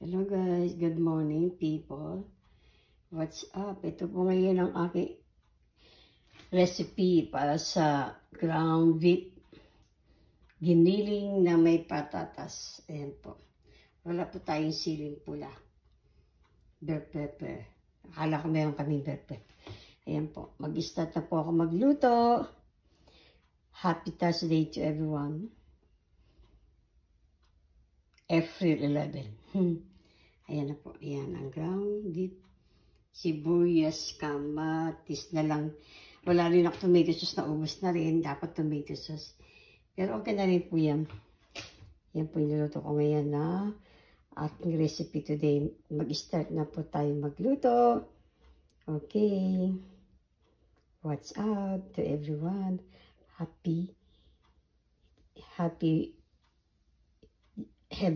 Hello guys, good morning people. What's up? Ito po ngayon ang aking recipe para sa ground beef giniling na may patatas. Ayan po. Wala po tayong siling pula. Bell pepper. Akala ko meron kaming bell pepper. Ayan po. Mag-start na po ako magluto. Happy Thursday to everyone. April 11. Ayan na po. Ayan ang ground beef. Sibuyas, kamatis na lang. Wala rin ako tomato sauce na ubos na rin. Dapat tomato sauce. Pero okay na rin po yan. Yan po yung niluto ko ngayon na ating recipe today. Mag-start na po tayo magluto. Okay. What's up to everyone? Have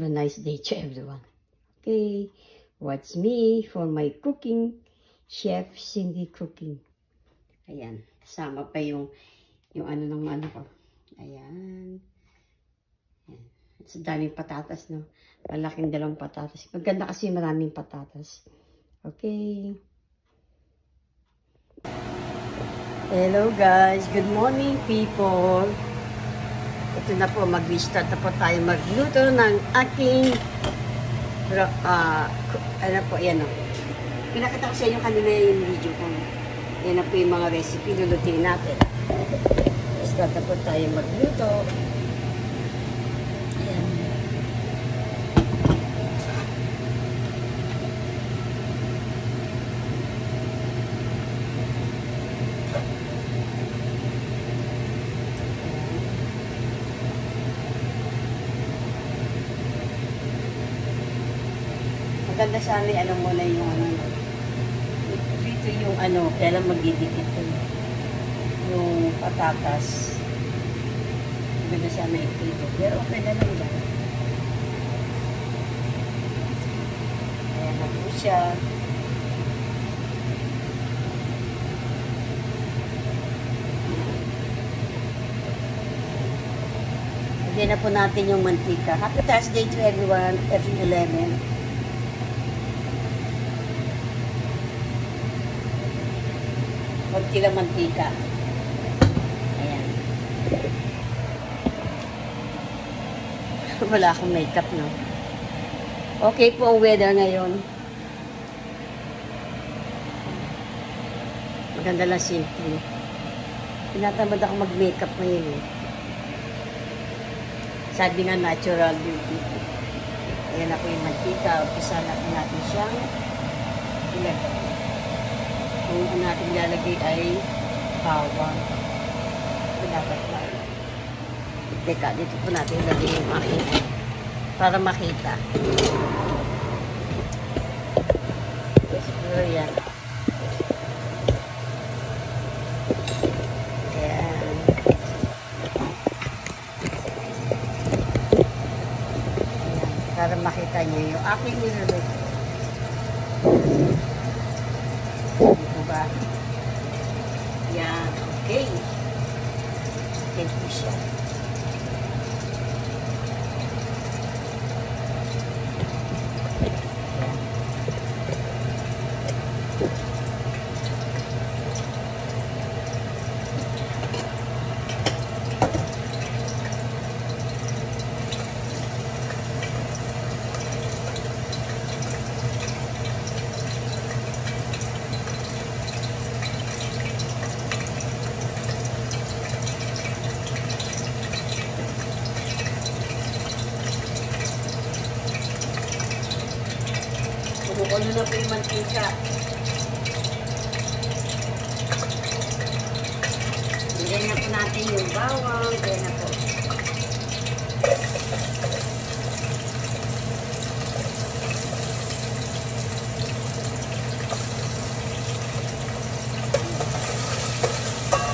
a nice day to everyone. Okay, watch me for my cooking, Chef Cindy Cooking. Ayan, kasama pa yung ano ng ano ko. Ayan. Ayan. Sa daming patatas, no? Malaking dalawang patatas. Maganda kasi maraming patatas. Okay. Hello guys, good morning people. Ito na po, mag-start na po tayo magluto ng aking ano po, yan o. Pinakita ko sa inyo kanina yung video ko. Yan na po yung mga recipe, lulutin natin. Start na po tayo magluto. Ayan. Maganda sana ano muna yung ano. Dito yung ano, kailan magdidikit yung patatas. Maganda sana yung dito. Pero okay na lang yan. Ayan na po siya. Lagyan na po natin yung mantika. Happy Thursday to everyone, April 11. Konti lang mantika. Ayan. Wala akong makeup, no? Okay po ang weather ngayon. Maganda lang simple. Tinatamad ako mag-makeup ngayon, eh. Sabi nga natural beauty. Ayan na po yung mantika. Umpisa natin siyang ilagay. Ang natin lalagay ay bawang. Dapat na. Teka, dito po natin ilagay yung aking para makita. Siguro yan. Ayan. Para makita nyo yung aking niluluto. Diba? Yan. Okay. Okay po siya. Kumukulo na po yung mantika. Bigyan na po natin yung bawang. Kaya na po.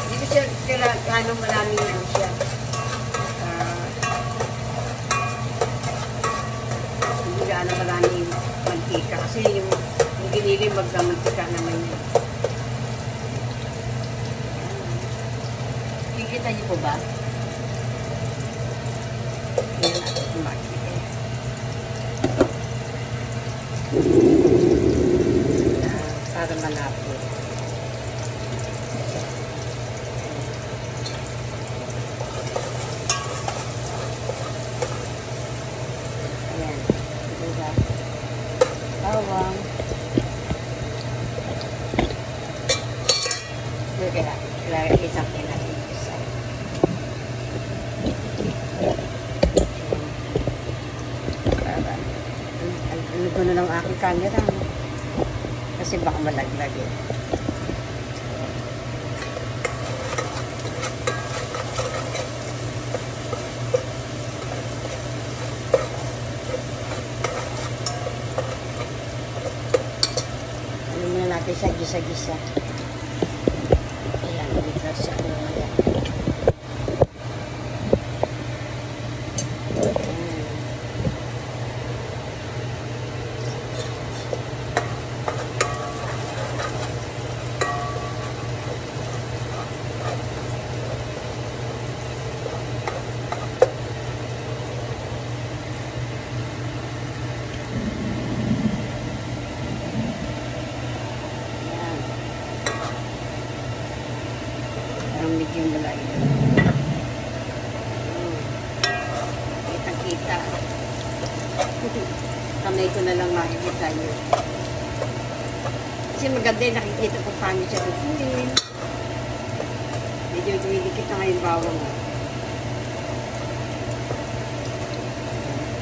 Hindi ko siya gano'ng maraming lang siya. Hindi gano'ng maraming mantika. Kasi yung giniling magkamantika naman yun. Kikita niyo po ba? Ayan natin yung mantika. bawang. Isang natin isa. Ano ko na ng aking camera, no? Kasi baka malaglag eh. Ano muna natin siya, gisa-gisa. Ayan, bigla siya. Ayan. Medyo malayo. Kitang-kita. Kamay ko na lang makikita nyo. Kasi maganda yung nakikita kung paano siya lutuin. Medyo dumidikit na ngayon bawang.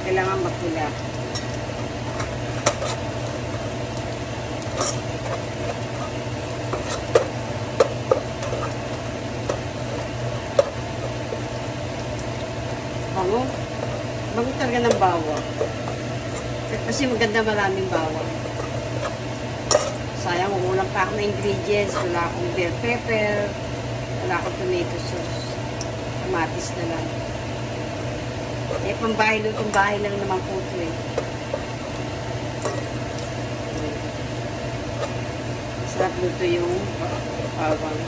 Kailangan magpula. Bango. Bango talaga ng bawang. Kasi maganda maraming bawang. Sayang, umulang pa ako ng ingredients. Wala akong bell pepper. Wala akong tomato sauce. Kamatis na lang. Eh, pambahay lang naman po ito eh. Sarap luto yung bawang.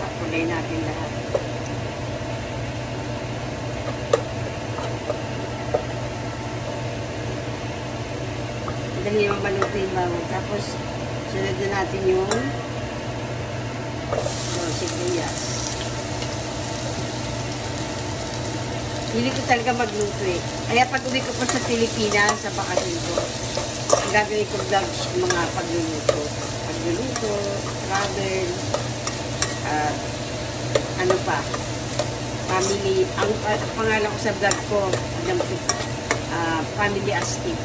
Pakulay natin lahat. Dali yung maluto yung bawang. Tapos, sunod na natin yung sibuyas. Hindi ko talaga magluto eh. Kaya pag uwi ko po sa Pilipinas, sa bakasyon ko, ang gagawin ko vlogs yung mga pagluluto. Pagluluto, travel, ano pa, family. Ang pangalan ko sa vlog ko, family astig.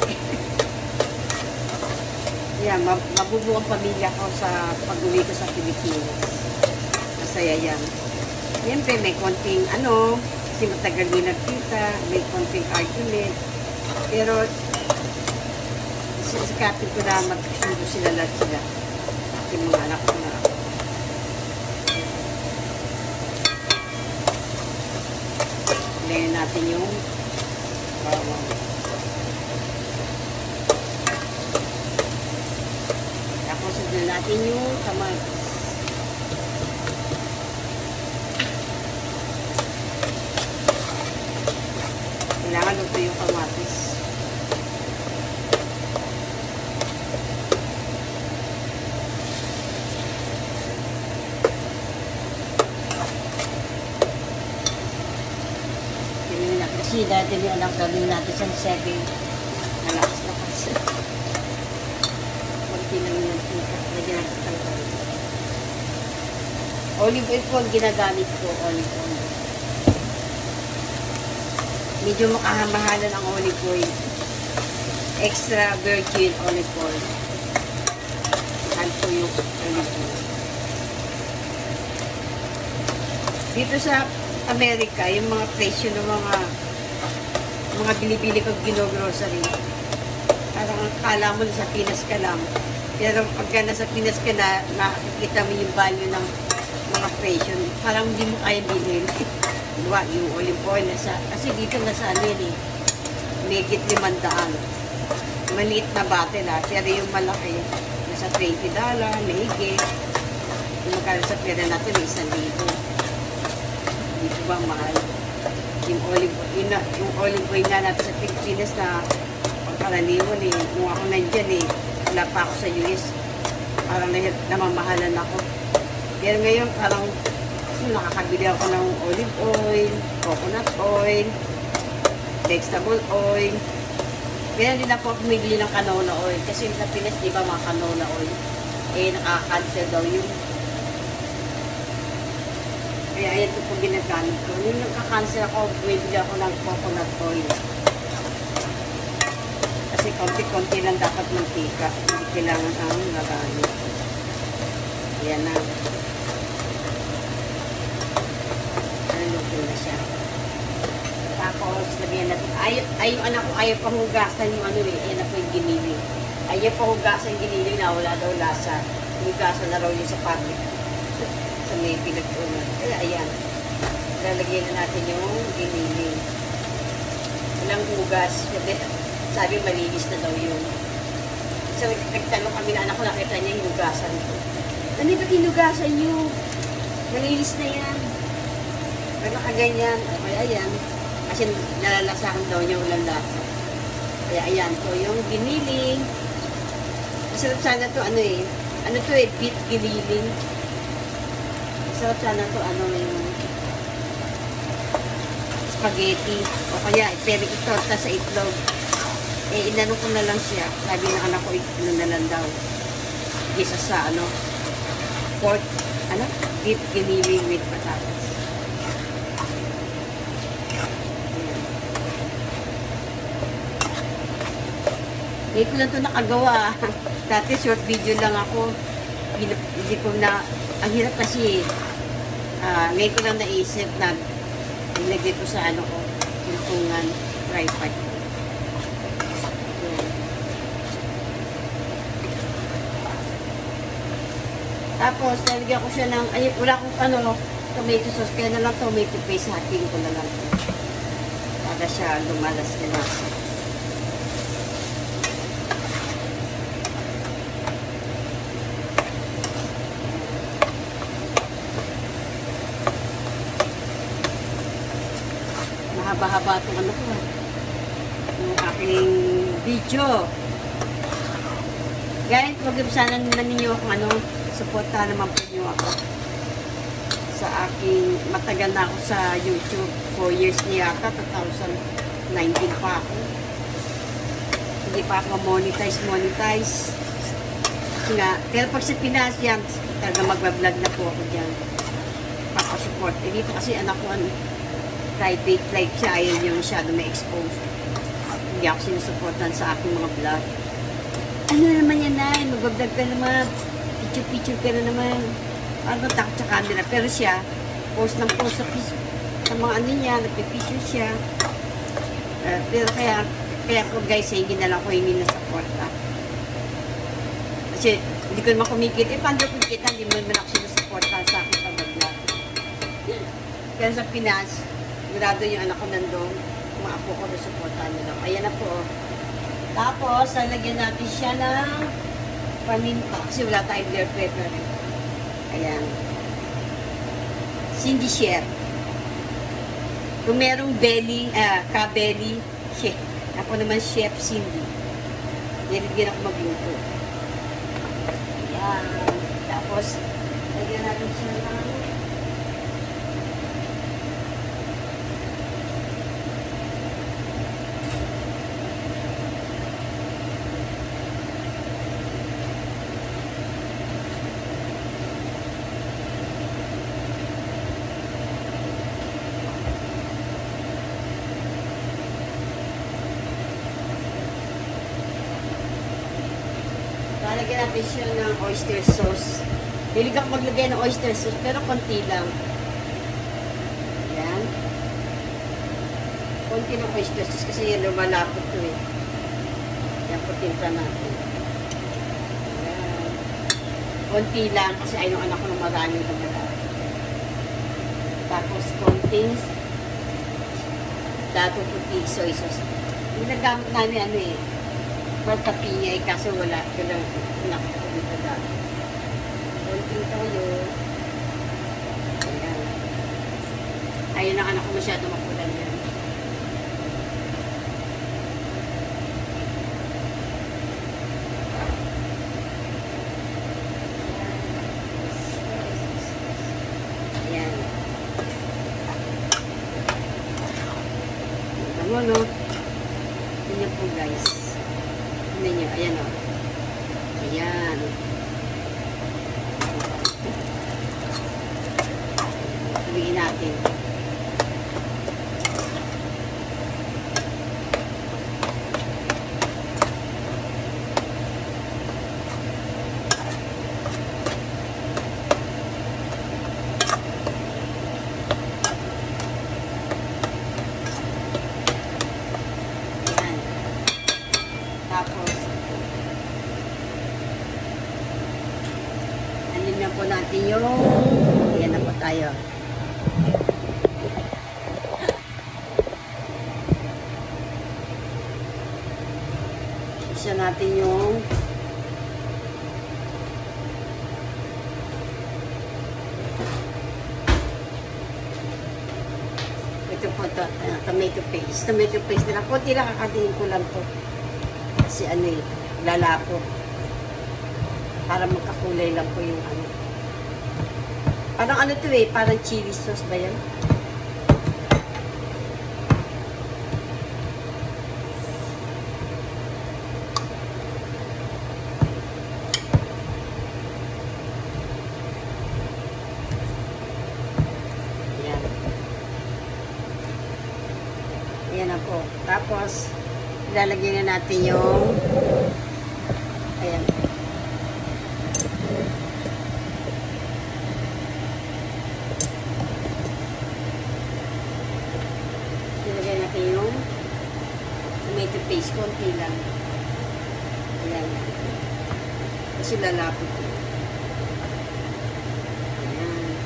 Yan, mabubuo ang pamilya ko sa pag-uwi ko sa Pilipinas. Masaya yan. Siyempre, may konting kasi matagal din nagkita, may konting argument. Pero, sisikapin ko na magkasundo sila lahat sila. Yung mga anak ko na. Layan natin yung bawang. Tapos, sundan natin yung kamatis. Kailangan luto yung kamatis. Kasi dati yung anak gawin natin sa 7. Nalakas. Kunti lang yung tika. Lagyan natin sa kalabay. Olive oil po ang ginagamit ko. Olive oil. Medyo makahamahalan ang olive oil. Extra virgin olive oil. Saan po yung olive oil. Dito sa Amerika, yung mga presyo ng mga binibili kong gino-grocery. Parang akala mo sa Pinas ka lang. Pero pagka nasa Pinas ka na, nakikita mo yung value ng mga presyo. Parang hindi mo kaya bilhin. Diba, yung olive oil kasi dito nasa alin eh. Megit 500. Maliit na bottle pero yung malaki, nasa $20, mahigit. Yung magkano sa pera natin, 1,000. Dito ba mahal? Yung olive oil na natin sa Pilipinas na pagkaraniwan eh. Nung ako nandyan eh, wala pa ako sa US. Parang namamahalan ako. Pero ngayon parang nakakabili ako ng olive oil, coconut oil, vegetable oil. Kaya hindi na po ako bumibili ng canola oil. Kasi sa Pinas, di ba, mga canola oil, eh, nakaka-cancel daw yun. Kaya ayan ito po ginagamit ko. Nung nagka-cancel ako, bumibili ako ng coconut oil. Kasi konti-konti lang dapat mantika. Hindi kailangan ang marami. Ayan na. Naluto na siya. Tapos, lagyan natin. Ay, yung anak ko, ayaw pa hugasan yung ano eh. Ayan na po yung giniling. Ayaw pa hugasan yung giniling na wala daw lasa. Hugasan na raw yun sa public. Sa may pinagpunan. Kaya ayan. Lalagyan na natin yung giniling. Walang hugas. Sabi malinis na daw yun. So, nagtanong kami na anak ko, nakita niya yung hugasan ko. Ano ba't hinugasan nyo? Malinis na yan. Pero nakaganyan. Kaya ayan. Kasi nalalasahan daw niya walang lasa. Kaya ayan. So, yung giniling. Masarap sana to ano eh. Ano to eh? Beef giniling. Masarap sana to ano yung spaghetti. O kaya, pwede itorta sa itlog. Eh, inano ko na lang siya. Sabi ng anak ko, ano na lang daw. Gisa sa ano. Pork. Ano? Beef giniling with patatas. Ngayon ko lang ito nakagawa. Dati short video lang ako. Hindi ko na, ang hirap kasi ngayon ko lang naisip na ilagay ko sa ano ko, tultungan, tripod. Tapos, nalagyan ko siya ng, ay, wala akong ano, tomato sauce, kaya na lang tomato paste, hatiin ko na lang. Para siya lumalas na lasa. Mahaba-haba itong ano ko. Yung aking video. Guys, mag-ibsanan naman ninyo kung ano, suporta naman po niyo ako. Sa aking, matagal na ako sa YouTube. 4 years niya ata, 2019 pa ako. Hindi pa ako monetize. Kasi nga, pero pag sa Pinas yan, talaga magbablog na po ako dyan. Papasupport. Eh dito kasi anak ko, private life siya, ayaw niya masyado may expose. Hindi ako sinusuportan sa aking mga vlog. Ano naman yan, Nay? Mag-vlog ka naman. Picture ka na naman. Ano, takot sa camera. Pero siya, post ng post sa mga ano niya, nagpipicture siya. Pero kaya ko guys, hindi na lang ko hindi na support. Kasi hindi ko naman kumikita. Eh, paano kumikita? Hindi mo naman ako sinusuporta sa aking pag-vlog. Pero sa Pinas, sigurado yung anak ko nandun. Mga apo ko na supportahan nila. Ayan na po. Tapos, lalagyan natin siya ng paminta. Kasi wala tayong black pepper. Ayan. Cindy Chef. Kung merong belly, ka-belly, chef. Ako naman Chef Cindy. Nilagyan ako magluto. Ayan. Tapos, lagyan natin siya ng lalagyan natin siya ng oyster sauce. Hilig ako maglagay ng oyster sauce, pero konti lang. Ayan. Konti ng oyster sauce kasi yan lumalapot to eh. Ayan, putinta natin. Ayan. Konti lang kasi ayaw anak ko ng maraming pagkala. Tapos konting dato puti soy sauce. Yung nagamit namin ano eh. Tortilla eh, kaso wala. Kailang nakita dito dati. Konting toyo. Ayan. Ayun ang anak ko masyado mapulan yan. Ayan. Tama no? Yun Ayan po guys. Tignan nyo. Ayan o. Ayan. Sabihin natin. Tapos, alin na po natin yung, ayan na po tayo. Isa natin yung, ito po ito, tomato paste. Tomato paste nila. Kunti lang kakatingin ko lang po. Kasi ano eh, lalapot. Para magkakulay lang po yung ano. Parang ano to eh, parang chili sauce ba yan? Ayan. Ayan na po. Tapos, ilalagay na natin yung ayan. Ilagay natin yung tomato paste. Konti lang. Ayan. Kasi lalapot. Ayan.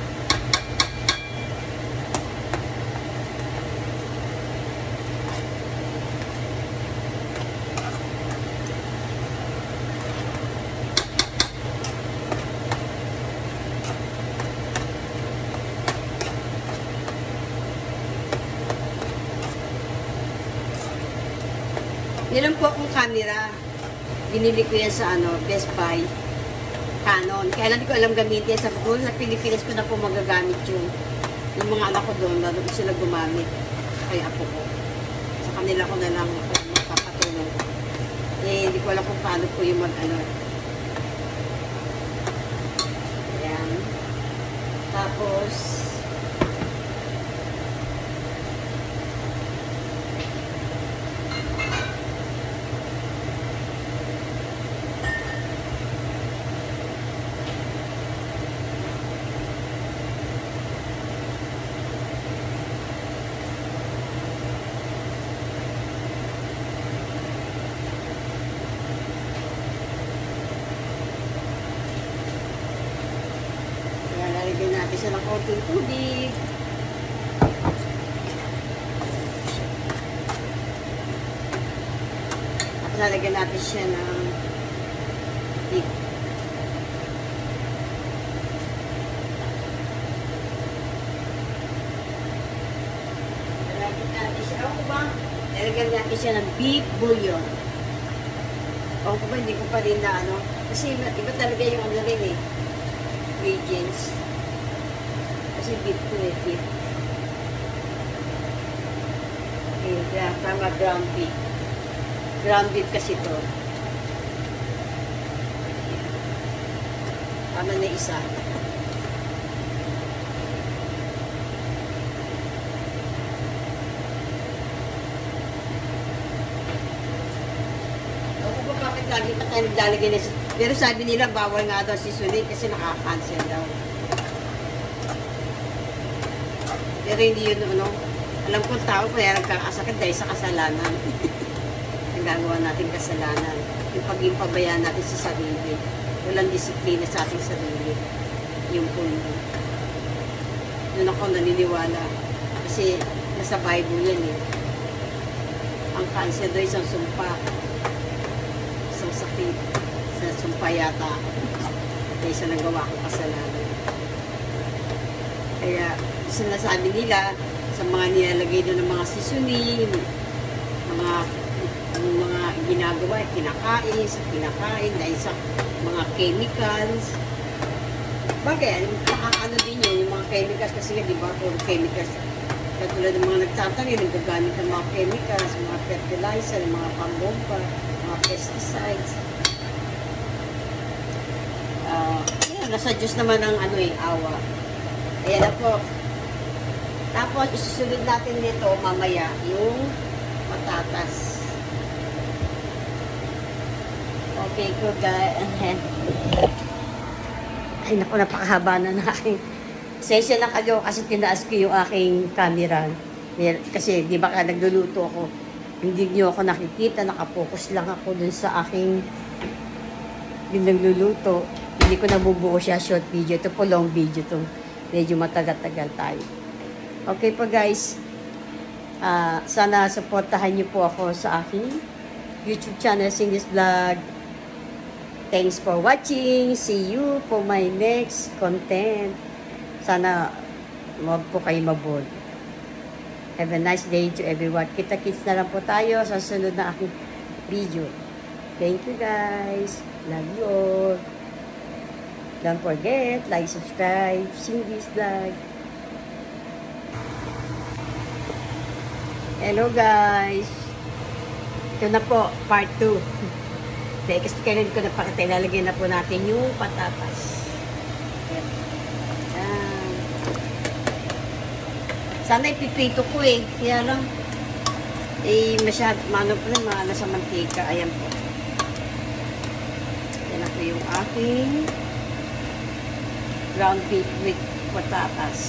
Nilang po akong camera. Binili ko yan sa ano, Best Buy. Canon. Kaya lang di ko alam gamitin. Sabi ko, sa Pilipinas ko na po magagamit yung mga anak ko doon. Lalo ko sila gumamit. Kaya apo ko. Sa kanila ko na lang ako magpapatulong. Eh, hindi ko alam kung paano po yung mag-ano. Ayan. Tapos, lalagyan natin siya ng konting tubig. At lalagyan natin siya ng tubig. Lalagyan natin siya. Ako ba? Lalagyan natin siya ng beef bouillon. Ako ba? Hindi ko pa rin na ano. Kasi iba talaga yung ano rin eh. Ingredients. Kasi beef ko eh, beef. Okay, tama, ground beef. Ground beef kasi to. Tama na isa. Ako ba bakit lagi pa tayo naglalagay na pero sabi nila bawal nga daw seasoning kasi nakaka-cancel daw. Pero hindi yun, ano, alam ko tao kaya nagkakasakit dahil sa kasalanan. Nagagawa natin kasalanan. Yung paging pabayaan natin sa sarili. Walang disiplina sa ating sarili. Yung puno. Doon ako naniniwala. Kasi nasa Bible yan eh. Ang cancer daw isang sumpa. Isang sakit. Sa sumpa yata. Kaya isa nagawa ko kasalanan. Kaya sinasabi nila sa mga nilalagay doon ng mga seasoning, mga ginagawa, kinakain dahil sa mga chemicals. Bagay, nakakano din yun, yung mga chemicals kasi nga, di ba, puro chemicals. Katulad ng mga nagtatanim, nagagamit ng mga chemicals, mga fertilizer, mga pambomba, mga pesticides. Ayan, nasa Diyos naman ang awa. Ayan na po. Tapos, isusunod natin nito mamaya yung patatas. Okay, good guys. Ay, naku, napakahaba na ng aking. Sensya na kayo kasi tinaas ko yung aking camera. Kasi, di ba ka nagluluto ako. Hindi nyo ako nakikita, nakapokus lang ako dun sa aking yung nagluluto. Hindi ko nabubuo siya short video. Ito po long video to. Medyo matagal-tagal tayo. Okay po guys. Sana supportahan niyo po ako sa aking YouTube channel, Cindy's Vlog. Thanks for watching. See you for my next content. Sana wag po kayo maboard. Have a nice day to everyone. Kita-kits na lang po tayo sa sunod na aking video. Thank you guys. Love you all. Don't forget, like, subscribe, Cindy's Vlog. Hello guys. Ito na po, part 2. Dahil kasi kailan ko napakita, lalagyan na po natin yung patatas. Yan. Sana ipiprito ko eh. Kaya lang, maano po rin, maano sa mantika. Ayan po. Yan na po yung aking ground beef with patatas.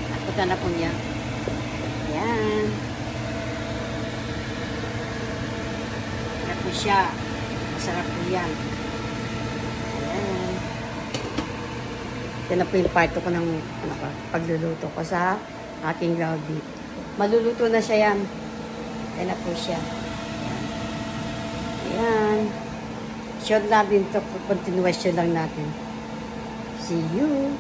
Napunta na po niya. Ayan. Ayan po siya. Masarap po yan. Ayan. Yan na po yung part ko ng pagluluto ko sa aking ground beef. Maluluto na siya yan. Yan na po siya. Ayan. Short lang din ito. Continuation lang natin. See you.